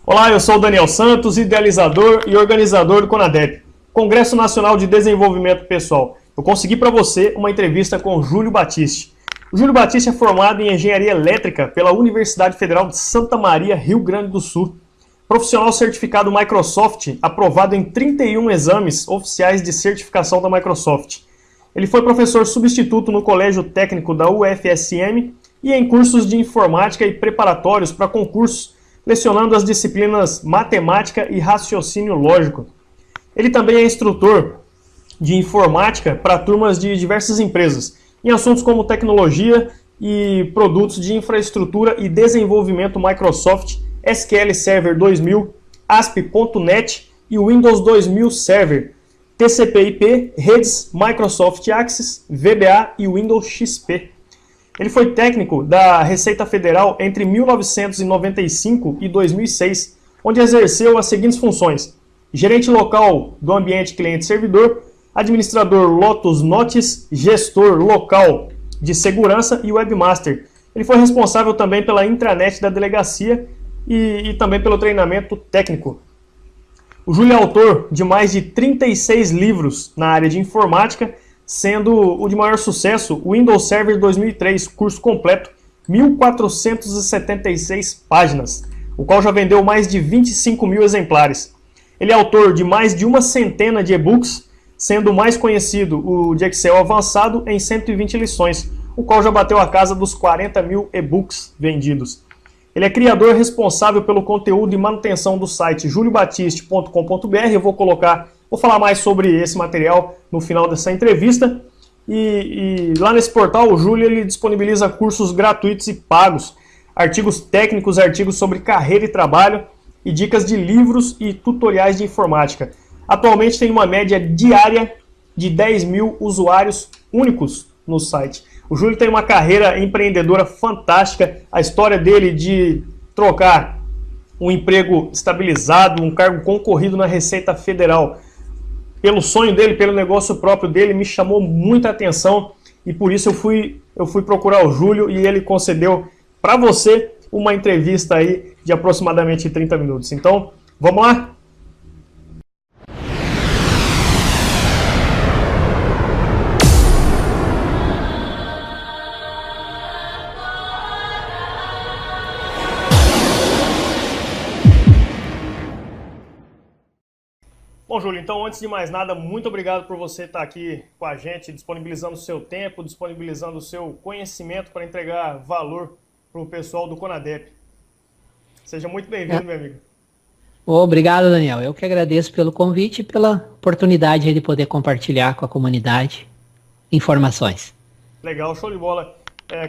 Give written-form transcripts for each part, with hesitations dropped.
Olá, eu sou o Daniel Santos, idealizador e organizador do CONADEP, Congresso Nacional de Desenvolvimento Pessoal. Eu consegui para você uma entrevista com o Júlio Batiste. O Júlio Batiste é formado em Engenharia Elétrica pela Universidade Federal de Santa Maria, Rio Grande do Sul. Profissional certificado Microsoft, aprovado em 31 exames oficiais de certificação da Microsoft. Ele foi professor substituto no Colégio Técnico da UFSM e em cursos de informática e preparatórios para concursos, lecionando as disciplinas matemática e raciocínio lógico. Ele também é instrutor de informática para turmas de diversas empresas, em assuntos como tecnologia e produtos de infraestrutura e desenvolvimento Microsoft, SQL Server 2000, ASP.NET e Windows 2000 Server, TCP/IP, redes Microsoft Access, VBA e Windows XP. Ele foi técnico da Receita Federal entre 1995 e 2006, onde exerceu as seguintes funções: gerente local do ambiente cliente-servidor, administrador Lotus Notes, gestor local de segurança e webmaster. Ele foi responsável também pela intranet da delegacia e também pelo treinamento técnico. O Júlio é autor de mais de 36 livros na área de informática, sendo o de maior sucesso o Windows Server 2003, curso completo, 1.476 páginas, o qual já vendeu mais de 25 mil exemplares. Ele é autor de mais de uma centena de e-books, sendo o mais conhecido o de Excel avançado em 120 lições, o qual já bateu a casa dos 40 mil e-books vendidos. Ele é criador responsável pelo conteúdo e manutenção do site juliobatiste.com.br. Eu vou falar mais sobre esse material no final dessa entrevista. E lá nesse portal, o Júlio ele disponibiliza cursos gratuitos e pagos, artigos técnicos, artigos sobre carreira e trabalho e dicas de livros e tutoriais de informática. Atualmente tem uma média diária de 10 mil usuários únicos no site. O Júlio tem uma carreira empreendedora fantástica. A história dele de trocar um emprego estabilizado, um cargo concorrido na Receita Federal, pelo sonho dele, pelo negócio próprio dele, me chamou muita atenção e por isso eu fui procurar o Júlio e ele concedeu para você uma entrevista aí de aproximadamente 30 minutos. Então, vamos lá? Bom, Júlio, então antes de mais nada, muito obrigado por você estar aqui com a gente, disponibilizando o seu tempo, disponibilizando o seu conhecimento para entregar valor para o pessoal do CONADEP. Seja muito bem-vindo, meu amigo. Obrigado, Daniel. Eu que agradeço pelo convite e pela oportunidade de poder compartilhar com a comunidade informações. Legal, show de bola.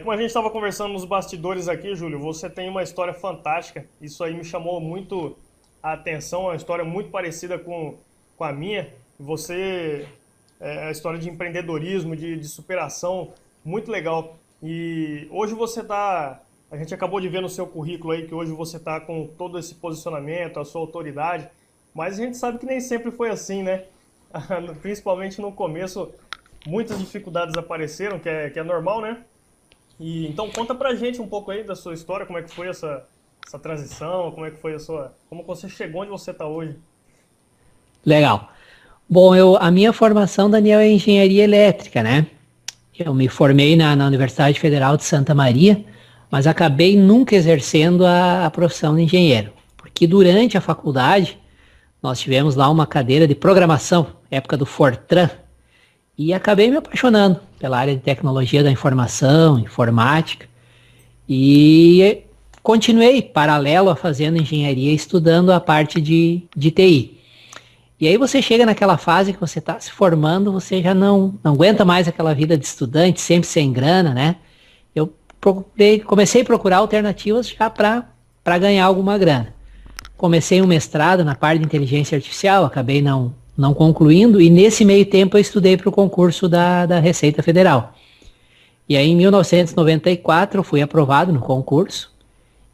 Como a gente estava conversando nos bastidores aqui, Júlio, você tem uma história fantástica. Isso aí me chamou muito a atenção, uma história muito parecida com a minha. Você, a história de empreendedorismo, de superação, muito legal. E hoje você está, a gente acabou de ver no seu currículo aí que hoje você está com todo esse posicionamento, a sua autoridade, mas a gente sabe que nem sempre foi assim, né? Principalmente no começo, muitas dificuldades apareceram, que é normal, né? E então conta pra gente um pouco aí da sua história, como é que foi essa transição, como é que foi como você chegou onde você está hoje. Legal. Bom, a minha formação, Daniel, é engenharia elétrica, né? Eu me formei na Universidade Federal de Santa Maria, mas acabei nunca exercendo a profissão de engenheiro, porque durante a faculdade nós tivemos lá uma cadeira de programação, época do Fortran, e acabei me apaixonando pela área de tecnologia da informação, informática, e continuei paralelo a fazendo engenharia, estudando a parte de TI. E aí você chega naquela fase que você está se formando, você já não aguenta mais aquela vida de estudante, sempre sem grana, né? Eu comecei a procurar alternativas já para ganhar alguma grana. Comecei um mestrado na parte de inteligência artificial, acabei não concluindo, e nesse meio tempo eu estudei para o concurso da Receita Federal. E aí em 1994 eu fui aprovado no concurso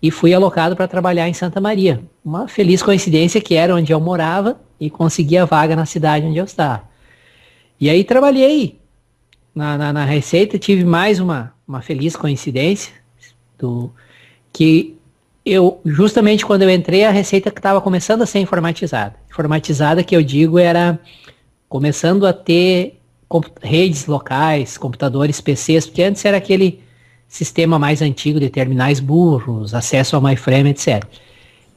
e fui alocado para trabalhar em Santa Maria. Uma feliz coincidência que era onde eu morava e consegui a vaga na cidade onde eu estava. E aí trabalhei na Receita, tive mais uma feliz coincidência que Justamente quando eu entrei, a receita que estava começando a ser informatizada. Informatizada, que eu digo, era começando a ter redes locais, computadores, PCs, porque antes era aquele sistema mais antigo de terminais burros, acesso ao mainframe, etc.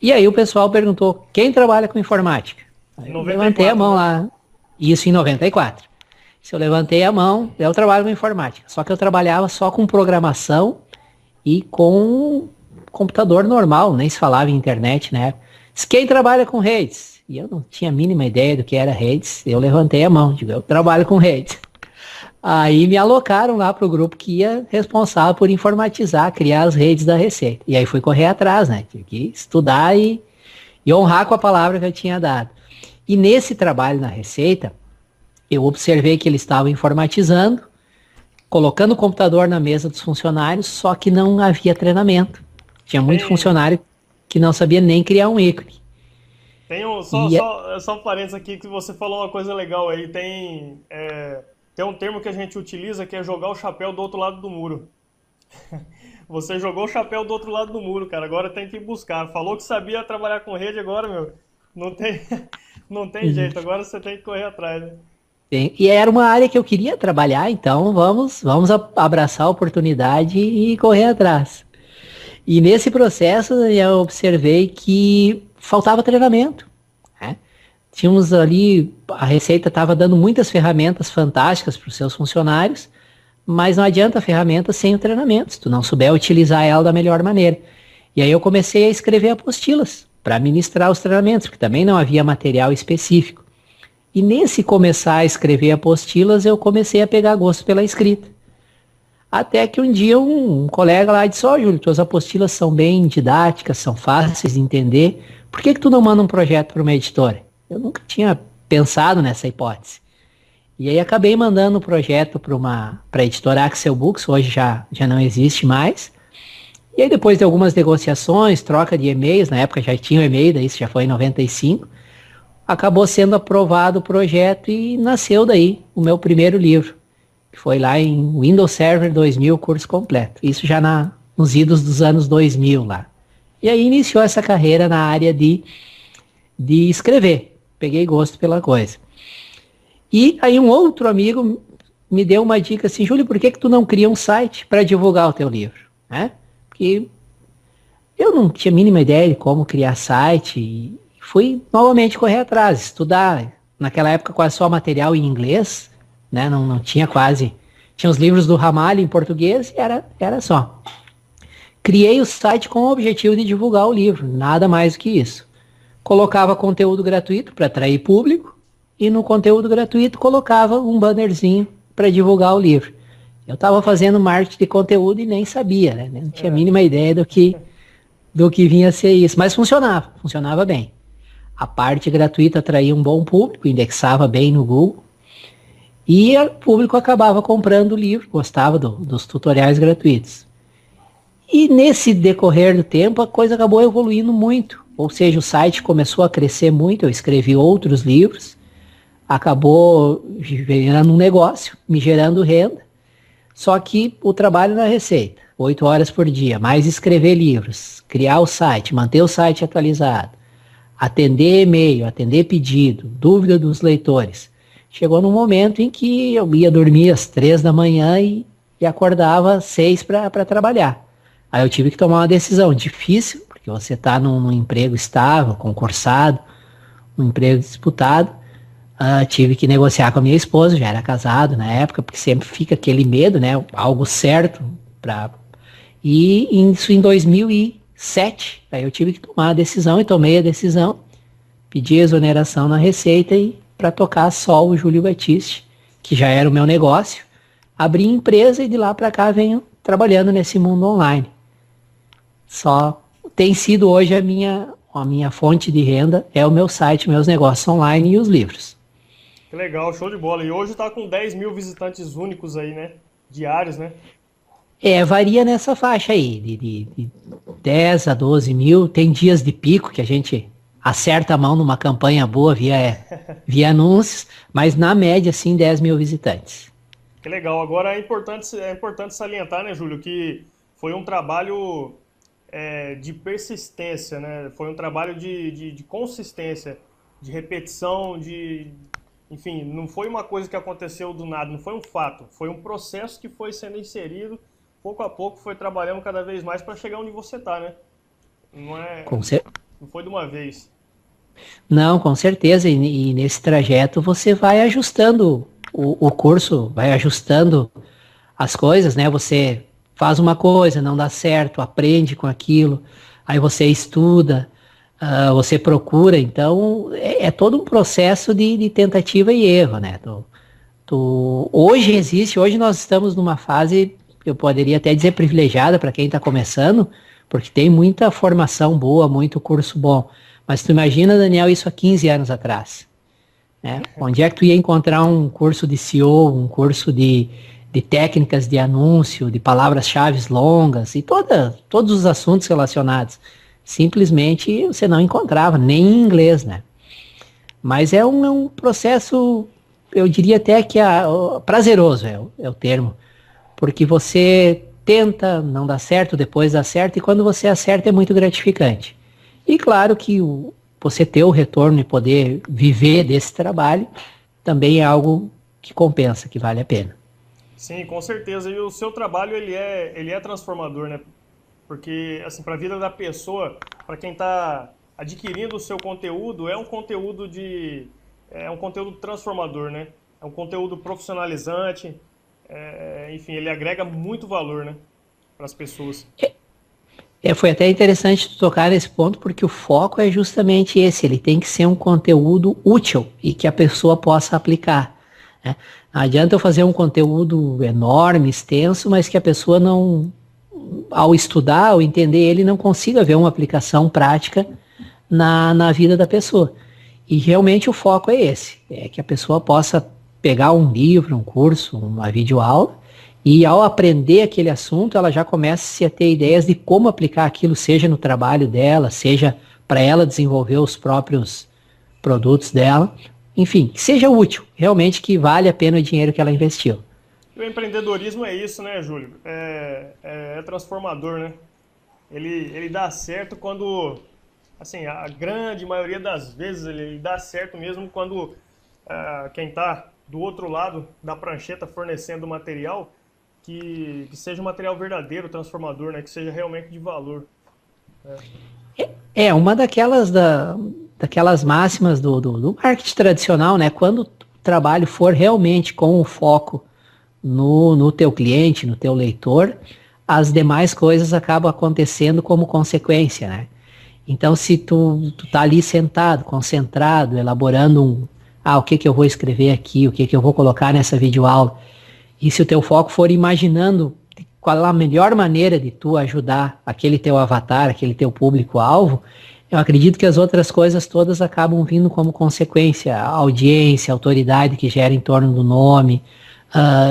E aí o pessoal perguntou, quem trabalha com informática? Aí eu levantei a 94, mão né? lá, isso em 94. Se eu levantei a mão, eu trabalho com informática. Só que eu trabalhava só com programação e com computador normal, nem se falava em internet, né? Quem trabalha com redes? E eu não tinha a mínima ideia do que era redes. Eu levantei a mão, digo, eu trabalho com redes. Aí me alocaram lá pro grupo que ia responsável por informatizar, criar as redes da Receita. E aí fui correr atrás, né? Tive que estudar e honrar com a palavra que eu tinha dado. E nesse trabalho na Receita, eu observei que eles estavam informatizando, colocando o computador na mesa dos funcionários, só que não havia treinamento. Tinha muito Tem, funcionário que não sabia nem criar um ícone. tem um, só, E só, só um parênteses aqui que você falou uma coisa legal aí. Tem um termo que a gente utiliza que é jogar o chapéu do outro lado do muro. Você jogou o chapéu do outro lado do muro, cara. Agora tem que ir buscar. Falou que sabia trabalhar com rede, agora, meu, não tem, não tem jeito. Agora você tem que correr atrás, né? e era uma área que eu queria trabalhar, então vamos abraçar a oportunidade e correr atrás. E nesse processo eu observei que faltava treinamento, né? Tínhamos ali, a Receita estava dando muitas ferramentas fantásticas para os seus funcionários, mas não adianta a ferramenta sem o treinamento, se tu não souber utilizar ela da melhor maneira. E aí eu comecei a escrever apostilas para ministrar os treinamentos, porque também não havia material específico. E nesse começar a escrever apostilas, eu comecei a pegar gosto pela escrita. Até que um dia um colega lá disse, ó, Júlio, tuas apostilas são bem didáticas, são fáceis de entender. Por que que tu não manda um projeto para uma editora? Eu nunca tinha pensado nessa hipótese. E aí acabei mandando o projeto para a editora Axel Books, hoje já não existe mais. E aí depois de algumas negociações, troca de e-mails, na época já tinha um e-mail, daí isso já foi em 95, acabou sendo aprovado o projeto e nasceu daí o meu primeiro livro, que foi lá em Windows Server 2000, curso completo. Isso já nos idos dos anos 2000 lá. E aí iniciou essa carreira na área de escrever. Peguei gosto pela coisa. E aí um outro amigo me deu uma dica assim, Júlio, por que que tu não cria um site para divulgar o teu livro? Né? Porque eu não tinha a mínima ideia de como criar site e fui novamente correr atrás, estudar. Naquela época quase só material em inglês, né? Não tinha quase. Tinha os livros do Ramalho em português e era só. Criei o site com o objetivo de divulgar o livro, nada mais do que isso. Colocava conteúdo gratuito para atrair público e no conteúdo gratuito colocava um bannerzinho para divulgar o livro. Eu estava fazendo marketing de conteúdo e nem sabia, né? Não tinha a É, mínima ideia do que vinha a ser isso, mas funcionava bem. A parte gratuita atraía um bom público, indexava bem no Google e o público acabava comprando o livro, gostava dos tutoriais gratuitos. E nesse decorrer do tempo a coisa acabou evoluindo muito, ou seja, o site começou a crescer muito, eu escrevi outros livros, acabou gerando um negócio, me gerando renda, só que o trabalho na Receita, 8 horas por dia, mais escrever livros, criar o site, manter o site atualizado, atender e-mail, atender pedido, dúvida dos leitores. Chegou num momento em que eu ia dormir às 3 da manhã e acordava às 6 para trabalhar. Aí eu tive que tomar uma decisão difícil, porque você está num emprego estável, concursado, um emprego disputado. Tive que negociar com a minha esposa, já era casado na época, porque sempre fica aquele medo, né? Algo certo para. E isso em 2007, aí eu tive que tomar a decisão e tomei a decisão, pedi exoneração na Receita e para tocar só o Júlio Batiste, que já era o meu negócio, abri empresa e de lá para cá venho trabalhando nesse mundo online. Só tem sido hoje a minha fonte de renda, é o meu site, meus negócios online e os livros. que legal, show de bola. E hoje tá com 10 mil visitantes únicos aí, né? Diários, né? Varia nessa faixa aí, de 10 a 12 mil. Tem dias de pico que a gente acerta a mão numa campanha boa via anúncios, mas na média, sim, 10 mil visitantes. Que legal. Agora é importante salientar, né, Júlio, que foi um trabalho de persistência, né? Foi um trabalho de consistência, de repetição, enfim, não foi uma coisa que aconteceu do nada, não foi um fato, foi um processo que foi sendo inserido, pouco a pouco foi trabalhando cada vez mais para chegar onde você está, né? Não é, Com cer- não foi de uma vez. Não, com certeza. E nesse trajeto você vai ajustando o curso, vai ajustando as coisas, né? Você faz uma coisa, não dá certo, aprende com aquilo, aí você estuda, você procura. Então, é todo um processo de tentativa e erro, né? Hoje nós estamos numa fase, eu poderia até dizer privilegiada para quem está começando, porque tem muita formação boa, muito curso bom. Mas tu imagina, Daniel, isso há 15 anos atrás, né? Onde é que tu ia encontrar um curso de SEO, um curso de técnicas de anúncio, de palavras-chave longas e todos os assuntos relacionados? Simplesmente você não encontrava, nem em inglês, né? Mas é um processo, eu diria até que prazeroso é o termo, porque você tenta, não dá certo, depois dá certo, e quando você acerta é muito gratificante. E claro que você ter o retorno e poder viver desse trabalho também é algo que compensa, que vale a pena. Sim, com certeza. E o seu trabalho ele é transformador, né? Porque assim, para a vida da pessoa, para quem está adquirindo o seu conteúdo, é um conteúdo transformador, né? É um conteúdo profissionalizante, enfim, ele agrega muito valor, né, para as pessoas. Foi até interessante tu tocar nesse ponto, porque o foco é justamente esse, ele tem que ser um conteúdo útil e que a pessoa possa aplicar, né? Não adianta eu fazer um conteúdo enorme, extenso, mas que a pessoa não, ao estudar, ao entender ele, não consiga ver uma aplicação prática na vida da pessoa. E realmente o foco é esse, é que a pessoa possa pegar um livro, um curso, uma videoaula, e ao aprender aquele assunto, ela já começa a ter ideias de como aplicar aquilo, seja no trabalho dela, seja para ela desenvolver os próprios produtos dela. Enfim, que seja útil, realmente que vale a pena o dinheiro que ela investiu. E o empreendedorismo é isso, né, Júlio? É transformador, né? Ele dá certo quando, assim, a grande maioria das vezes ele dá certo mesmo quando quem está do outro lado da prancheta fornecendo o material, que seja um material verdadeiro, transformador, né? Que seja realmente de valor. É uma daquelas máximas do marketing tradicional, né? Quando o trabalho for realmente com o foco no teu cliente, no teu leitor, as demais coisas acabam acontecendo como consequência, né? Então, se tu tá ali sentado, concentrado, elaborando o que eu vou escrever aqui, o que eu vou colocar nessa videoaula, e se o teu foco for imaginando qual a melhor maneira de tu ajudar aquele teu avatar, aquele teu público-alvo, eu acredito que as outras coisas todas acabam vindo como consequência, a audiência, a autoridade que gera em torno do nome,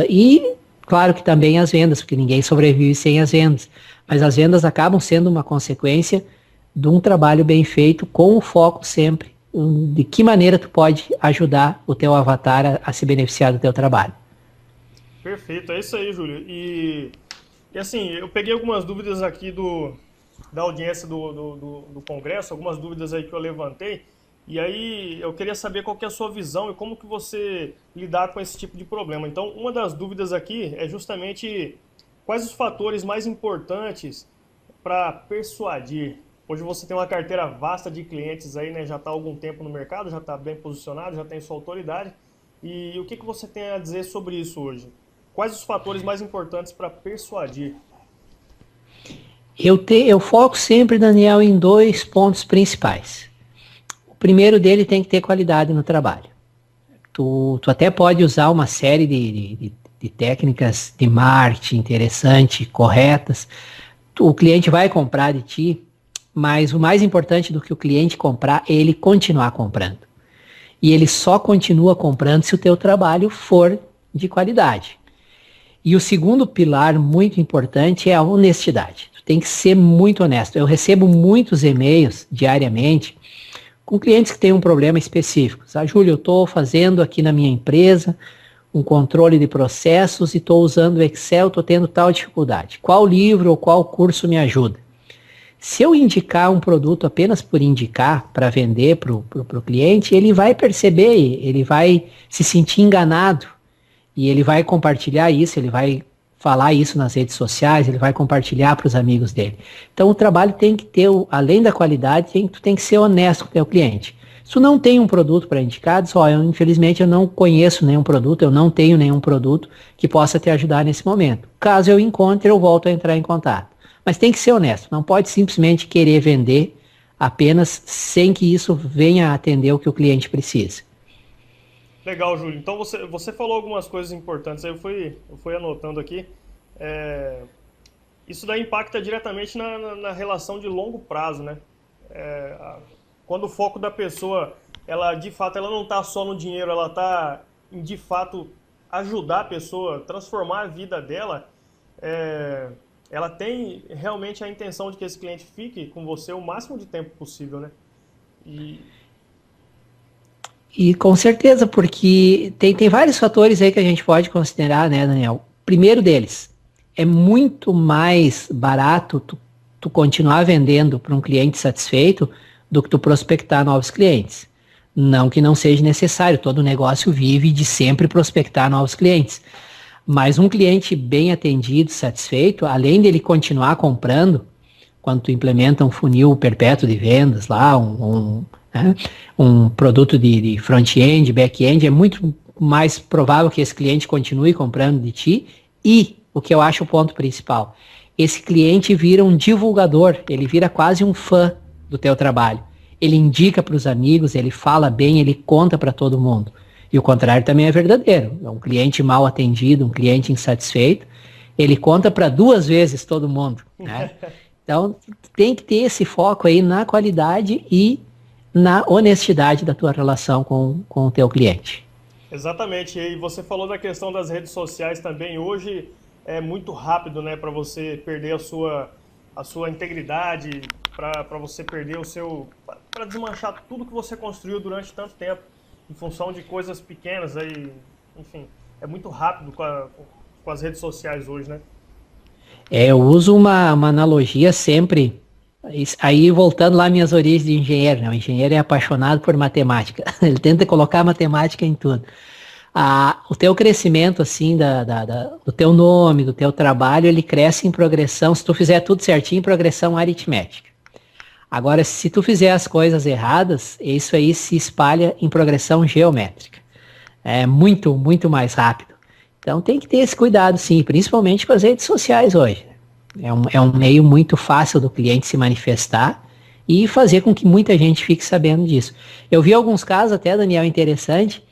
e claro que também as vendas, porque ninguém sobrevive sem as vendas, mas as vendas acabam sendo uma consequência de um trabalho bem feito, com o foco sempre de que maneira tu pode ajudar o teu avatar a se beneficiar do teu trabalho. Perfeito, é isso aí, Júlio. E assim, eu peguei algumas dúvidas aqui da audiência do Congresso, algumas dúvidas aí que eu levantei, e aí eu queria saber qual que é a sua visão e como que você lidar com esse tipo de problema. Então, uma das dúvidas aqui é justamente quais os fatores mais importantes para persuadir. Hoje você tem uma carteira vasta de clientes aí, né? Já está há algum tempo no mercado, já está bem posicionado, já tem sua autoridade. E o que você tem a dizer sobre isso hoje? Quais os fatores mais importantes para persuadir? Eu foco sempre, Daniel, em dois pontos principais. O primeiro dele tem que ter qualidade no trabalho. Tu até pode usar uma série de técnicas de marketing interessante, corretas. O cliente vai comprar de ti, mas o mais importante do que o cliente comprar é ele continuar comprando. E ele só continua comprando se o teu trabalho for de qualidade. E o segundo pilar muito importante é a honestidade. Tu tem que ser muito honesto. Eu recebo muitos e-mails diariamente com clientes que têm um problema específico. Júlio, eu estou fazendo aqui na minha empresa um controle de processos e estou usando o Excel, estou tendo tal dificuldade. Qual livro ou qual curso me ajuda? Se eu indicar um produto apenas por indicar, para vender para o cliente, ele vai perceber, ele vai se sentir enganado, e ele vai compartilhar isso, ele vai falar isso nas redes sociais, ele vai compartilhar para os amigos dele. Então o trabalho tem que ter, além da qualidade, tu tem que ser honesto com o teu cliente. Se tu não tem um produto para indicar, diz, infelizmente eu não conheço nenhum produto, eu não tenho nenhum produto que possa te ajudar nesse momento. Caso eu encontre, eu volto a entrar em contato. Mas tem que ser honesto, não pode simplesmente querer vender apenas sem que isso venha a atender o que o cliente precisa. Legal, Júlio. Então você falou algumas coisas importantes, aí eu fui anotando aqui. Isso daí impacta diretamente na relação de longo prazo, né? Quando o foco da pessoa, de fato, ela não está só no dinheiro, ela está em, de fato, ajudar a pessoa, transformar a vida dela, ela tem realmente a intenção de que esse cliente fique com você o máximo de tempo possível, né? E com certeza, porque tem vários fatores aí que a gente pode considerar, né, Daniel? Primeiro deles, é muito mais barato tu continuar vendendo para um cliente satisfeito do que tu prospectar novos clientes. Não que não seja necessário, todo negócio vive de sempre prospectar novos clientes. Mas um cliente bem atendido, satisfeito, além dele continuar comprando, quando tu implementa um funil perpétuo de vendas lá, um produto de front-end, back-end, é muito mais provável que esse cliente continue comprando de ti. E, o que eu acho o ponto principal, esse cliente vira um divulgador, ele vira quase um fã do teu trabalho. Ele indica para os amigos, ele fala bem, ele conta para todo mundo. E o contrário também é verdadeiro. Um cliente mal atendido, um cliente insatisfeito, ele conta para 2 vezes todo mundo, né? Então, tem que ter esse foco aí na qualidade e na honestidade da tua relação com o teu cliente. Exatamente. E você falou da questão das redes sociais também. Hoje é muito rápido, né, para você perder a sua integridade, para você perder para desmanchar tudo que você construiu durante tanto tempo, em função de coisas pequenas aí, enfim, é muito rápido com as redes sociais hoje, né? Eu uso uma analogia sempre, aí voltando lá às minhas origens de engenheiro, né? O engenheiro é apaixonado por matemática, ele tenta colocar matemática em tudo. O teu crescimento, assim, do teu nome, do teu trabalho, ele cresce em progressão, se tu fizer tudo certinho, em progressão aritmética. Agora, se tu fizer as coisas erradas, isso aí se espalha em progressão geométrica. É muito, muito mais rápido. Então tem que ter esse cuidado, sim, principalmente com as redes sociais hoje. É um meio muito fácil do cliente se manifestar e fazer com que muita gente fique sabendo disso. Eu vi alguns casos até, Daniel, interessante,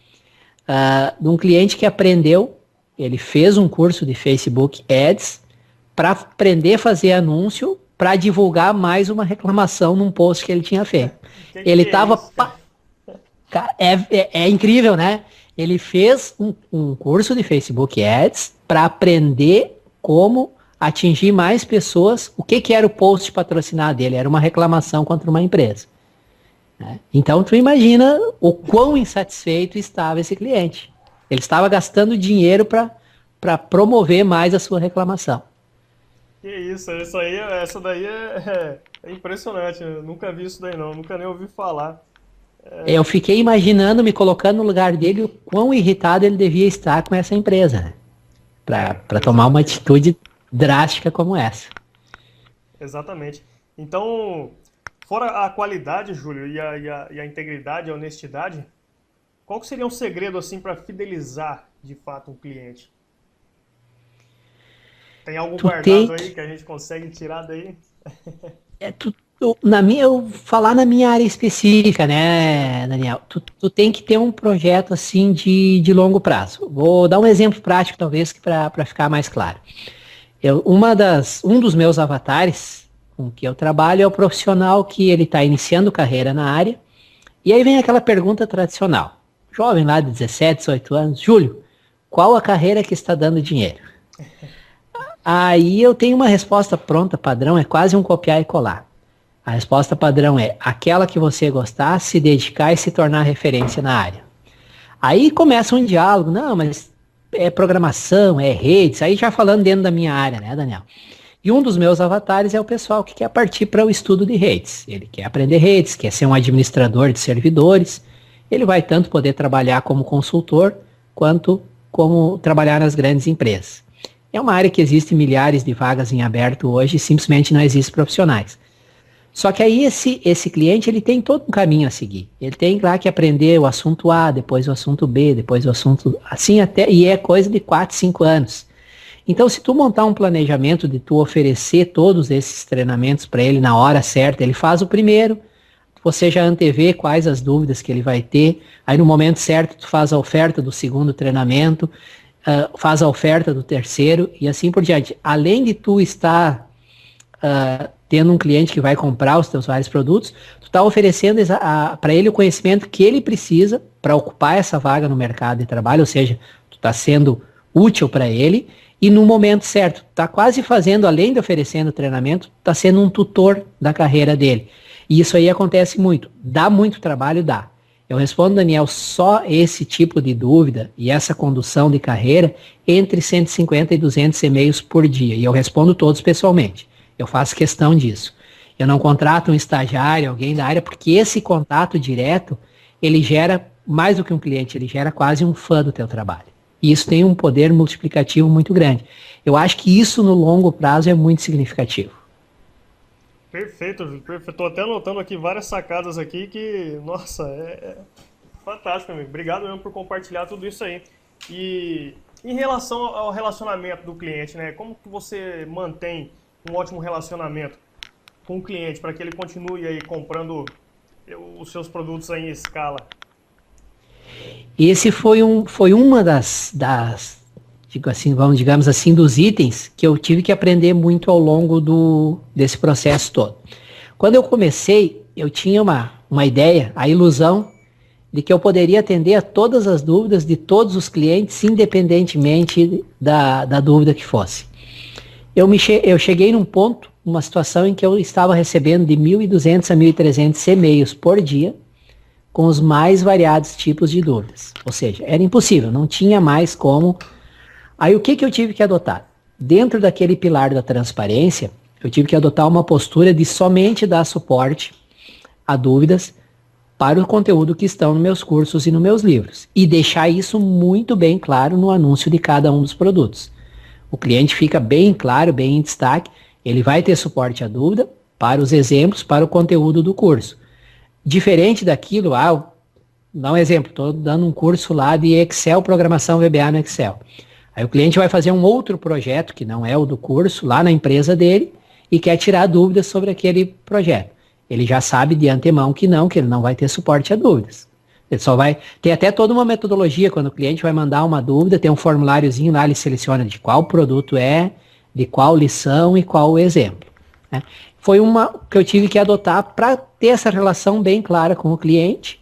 de um cliente que aprendeu, ele fez um curso de Facebook Ads para aprender a fazer anúncio para divulgar mais uma reclamação num post que ele tinha feito. Ele estava... É incrível, né? Ele fez um curso de Facebook Ads para aprender como atingir mais pessoas. O que era o post patrocinado dele? Era uma reclamação contra uma empresa. Né? Então, tu imagina o quão insatisfeito estava esse cliente. Ele estava gastando dinheiro para promover mais a sua reclamação. Que isso, essa daí é impressionante. Eu nunca vi isso daí não, nunca nem ouvi falar. Eu fiquei imaginando, me colocando no lugar dele, o quão irritado ele devia estar com essa empresa, né? Para tomar uma atitude drástica como essa. Exatamente. Então, fora a qualidade, Júlio, e a integridade, a honestidade, qual que seria um segredo assim para fidelizar de fato um cliente? Tem algo guardado aí que a gente consegue tirar daí? Eu falar na minha área específica, né, Daniel? Tu tem que ter um projeto assim de longo prazo. Vou dar um exemplo prático, talvez, para ficar mais claro. Um dos meus avatares com que eu trabalho é o profissional que ele está iniciando carreira na área. E aí vem aquela pergunta tradicional. Jovem lá de 17, 18 anos. Júlio, qual a carreira que está dando dinheiro? Aí eu tenho uma resposta pronta, padrão, é quase um copiar e colar. A resposta padrão é aquela que você gostar, se dedicar e se tornar referência na área. Aí começa um diálogo, não, mas é programação, é redes, aí já falando dentro da minha área, né, Daniel? E um dos meus avatares é o pessoal que quer partir para o estudo de redes. Ele quer aprender redes, quer ser um administrador de servidores. Ele vai tanto poder trabalhar como consultor, quanto como trabalhar nas grandes empresas. É uma área que existe milhares de vagas em aberto hoje e simplesmente não existem profissionais. Só que aí esse cliente ele tem todo um caminho a seguir. Ele tem lá que aprender o assunto A, depois o assunto B, depois o assunto assim até, e é coisa de 4, 5 anos. Então, se tu montar um planejamento de tu oferecer todos esses treinamentos para ele na hora certa, ele faz o primeiro, você já antevê quais as dúvidas que ele vai ter, aí no momento certo tu faz a oferta do segundo treinamento, faz a oferta do terceiro e assim por diante. Além de tu estar tendo um cliente que vai comprar os teus vários produtos, tu está oferecendo para ele o conhecimento que ele precisa para ocupar essa vaga no mercado de trabalho, ou seja, tu está sendo útil para ele. E no momento certo, está quase fazendo, além de oferecendo treinamento, está sendo um tutor da carreira dele. E isso aí acontece muito. Dá muito trabalho? Dá. Eu respondo, Daniel, só esse tipo de dúvida e essa condução de carreira entre 150 e 200 e-mails por dia. E eu respondo todos pessoalmente. Eu faço questão disso. Eu não contrato um estagiário, alguém da área, porque esse contato direto, ele gera mais do que um cliente, ele gera quase um fã do teu trabalho. E isso tem um poder multiplicativo muito grande. Eu acho que isso no longo prazo é muito significativo. Perfeito, Júlio, perfeito. Estou até anotando aqui várias sacadas aqui que, nossa, é fantástico, amigo. Obrigado mesmo por compartilhar tudo isso aí. E em relação ao relacionamento do cliente, né? Como que você mantém um ótimo relacionamento com o cliente para que ele continue aí comprando os seus produtos aí em escala? Esse foi uma digamos assim, dos itens que eu tive que aprender muito ao longo desse processo todo. Quando eu comecei, eu tinha uma ideia, a ilusão de que eu poderia atender a todas as dúvidas de todos os clientes, independentemente da dúvida que fosse. Eu cheguei num ponto, uma situação em que eu estava recebendo de 1.200 a 1.300 e-mails por dia, com os mais variados tipos de dúvidas. Ou seja, era impossível, não tinha mais como. Aí o que eu tive que adotar? Dentro daquele pilar da transparência, eu tive que adotar uma postura de somente dar suporte a dúvidas para o conteúdo que estão nos meus cursos e nos meus livros. E deixar isso muito bem claro no anúncio de cada um dos produtos. O cliente fica bem claro, bem em destaque, ele vai ter suporte à dúvida para os exemplos, para o conteúdo do curso. Diferente daquilo, dá um exemplo, estou dando um curso lá de Excel, programação VBA no Excel. Aí o cliente vai fazer um outro projeto, que não é o do curso, lá na empresa dele, e quer tirar dúvidas sobre aquele projeto. Ele já sabe de antemão que ele não vai ter suporte a dúvidas. Ele só vai ter até toda uma metodologia, quando o cliente vai mandar uma dúvida, tem um formuláriozinho lá, ele seleciona de qual produto é, de qual lição e qual o exemplo, né? Foi uma que eu tive que adotar para ter essa relação bem clara com o cliente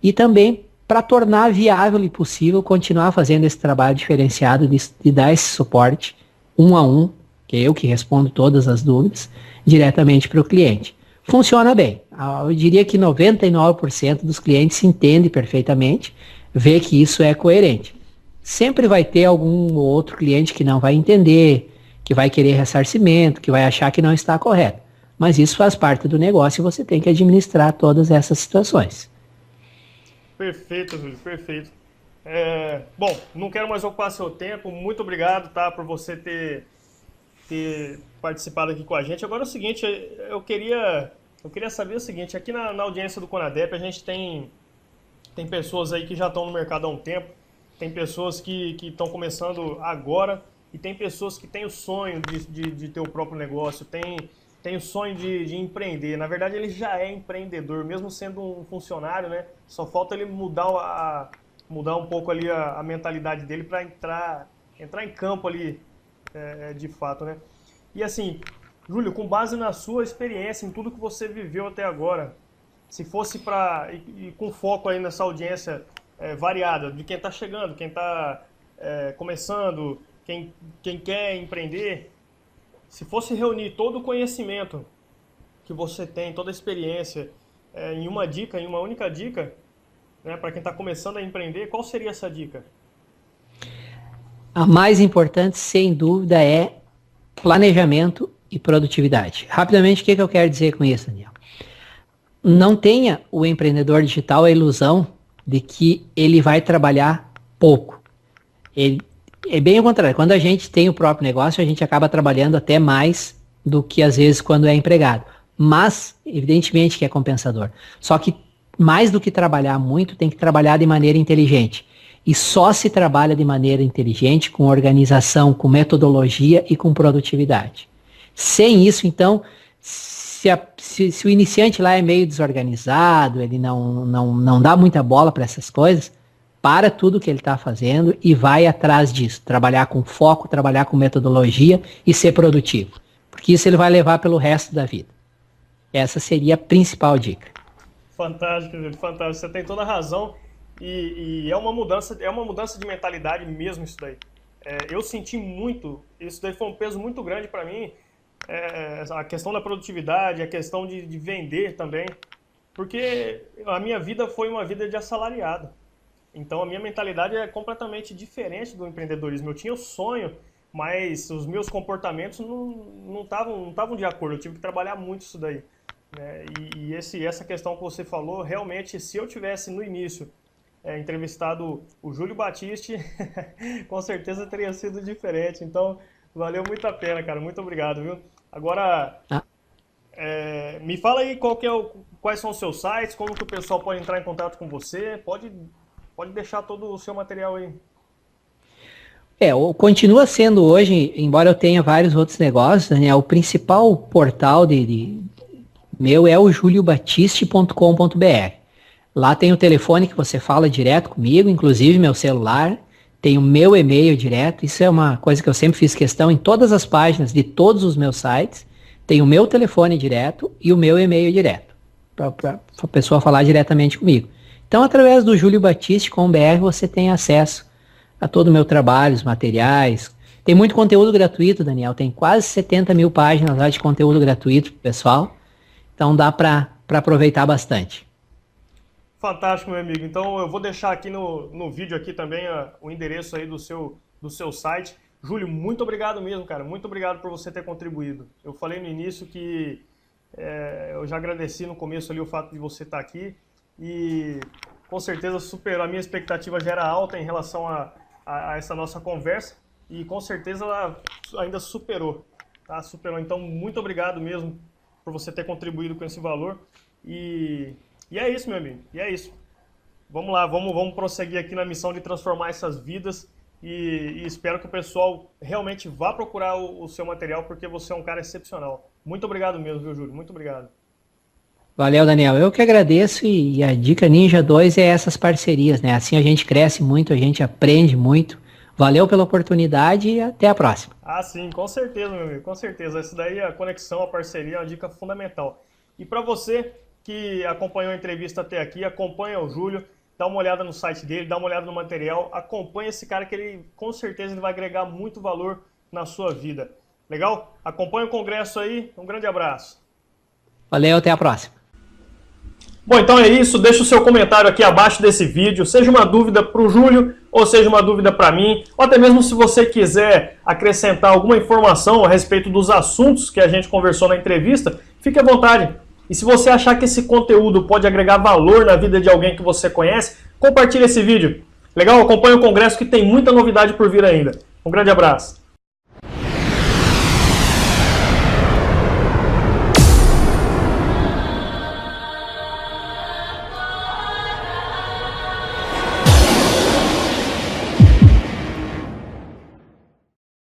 e também para tornar viável e possível continuar fazendo esse trabalho diferenciado de dar esse suporte um a um, que é eu que respondo todas as dúvidas, diretamente para o cliente. Funciona bem. Eu diria que 99% dos clientes se entende perfeitamente, vê que isso é coerente. Sempre vai ter algum outro cliente que não vai entender, que vai querer ressarcimento, que vai achar que não está correto. Mas isso faz parte do negócio e você tem que administrar todas essas situações. Perfeito, Júlio, perfeito. Bom, não quero mais ocupar seu tempo. Muito obrigado, tá, por você ter participado aqui com a gente. Agora é o seguinte, eu queria saber o seguinte, aqui na audiência do Conadep a gente tem pessoas aí que já estão no mercado há um tempo, tem pessoas que estão começando agora e tem pessoas que têm o sonho de ter o próprio negócio, tem o sonho de empreender. Na verdade, ele já é empreendedor, mesmo sendo um funcionário, né? Só falta ele mudar um pouco ali a mentalidade dele para entrar em campo ali, de fato, né? E assim, Júlio, com base na sua experiência, em tudo que você viveu até agora, se fosse e com foco aí nessa audiência variada, de quem está chegando, quem está começando, quem quer empreender, se fosse reunir todo o conhecimento que você tem, toda a experiência, em uma dica, em uma única dica, né, para quem está começando a empreender, qual seria essa dica? A mais importante, sem dúvida, é planejamento e produtividade. Rapidamente, o que eu quero dizer com isso, Daniel? Não tenha o empreendedor digital a ilusão de que ele vai trabalhar pouco. Ele, é bem o contrário. Quando a gente tem o próprio negócio, a gente acaba trabalhando até mais do que às vezes quando é empregado. Mas, evidentemente que é compensador. Só que mais do que trabalhar muito, tem que trabalhar de maneira inteligente. E só se trabalha de maneira inteligente, com organização, com metodologia e com produtividade. Sem isso, então, se o iniciante lá é meio desorganizado, ele não dá muita bola para essas coisas, para tudo que ele está fazendo e vai atrás disso. Trabalhar com foco, trabalhar com metodologia e ser produtivo. Porque isso ele vai levar pelo resto da vida. Essa seria a principal dica. Fantástico, fantástico. Você tem toda a razão. E é uma mudança de mentalidade mesmo isso daí. Eu senti muito, isso daí foi um peso muito grande para mim, a questão da produtividade, a questão de vender também, porque a minha vida foi uma vida de assalariado. Então a minha mentalidade é completamente diferente do empreendedorismo. Eu tinha o sonho, mas os meus comportamentos não estavam de acordo. Eu tive que trabalhar muito isso daí. E essa questão que você falou, realmente, se eu tivesse no início entrevistado o Júlio Battisti, com certeza teria sido diferente. Então, valeu muito a pena, cara. Muito obrigado, viu? Agora, me fala aí quais são os seus sites, como que o pessoal pode entrar em contato com você. Pode deixar todo o seu material aí. Continua sendo hoje, embora eu tenha vários outros negócios, né, o principal portal meu é o juliobatiste.com.br. Lá tem o telefone que você fala direto comigo, inclusive meu celular, tem o meu e-mail direto, isso é uma coisa que eu sempre fiz questão em todas as páginas de todos os meus sites, tem o meu telefone direto e o meu e-mail direto, para a pessoa falar diretamente comigo. Então, através do juliobatiste.com.br você tem acesso a todo o meu trabalho, os materiais. Tem muito conteúdo gratuito, Daniel, tem quase 70 mil páginas lá de conteúdo gratuito pro pessoal, então dá para aproveitar bastante. Fantástico, meu amigo. Então eu vou deixar aqui no vídeo aqui também o endereço aí do seu site. Júlio, muito obrigado mesmo, cara. Muito obrigado por você ter contribuído. Eu falei no início que eu já agradeci no começo ali o fato de você estar aqui e com certeza superou. A minha expectativa já era alta em relação a essa nossa conversa e com certeza ela ainda superou, tá? Superou. Então muito obrigado mesmo por você ter contribuído com esse valor e é isso, meu amigo, e é isso. Vamos lá, vamos prosseguir aqui na missão de transformar essas vidas e espero que o pessoal realmente vá procurar o seu material, porque você é um cara excepcional. Muito obrigado mesmo, viu, Júlio? Muito obrigado. Valeu, Daniel. Eu que agradeço e a dica Ninja 2 é essas parcerias, né? Assim a gente cresce muito, a gente aprende muito. Valeu pela oportunidade e até a próxima. Ah, sim, com certeza, meu amigo, com certeza. Essa daí, a conexão, a parceria é uma dica fundamental. E para você que acompanhou a entrevista até aqui, acompanha o Júlio, dá uma olhada no site dele, dá uma olhada no material, acompanha esse cara que ele, com certeza, ele vai agregar muito valor na sua vida. Legal? Acompanha o congresso aí, um grande abraço. Valeu, até a próxima. Bom, então é isso, deixa o seu comentário aqui abaixo desse vídeo, seja uma dúvida para o Júlio, ou seja uma dúvida para mim, ou até mesmo se você quiser acrescentar alguma informação a respeito dos assuntos que a gente conversou na entrevista, fique à vontade. E se você achar que esse conteúdo pode agregar valor na vida de alguém que você conhece, compartilhe esse vídeo. Legal? Acompanhe o congresso que tem muita novidade por vir ainda. Um grande abraço.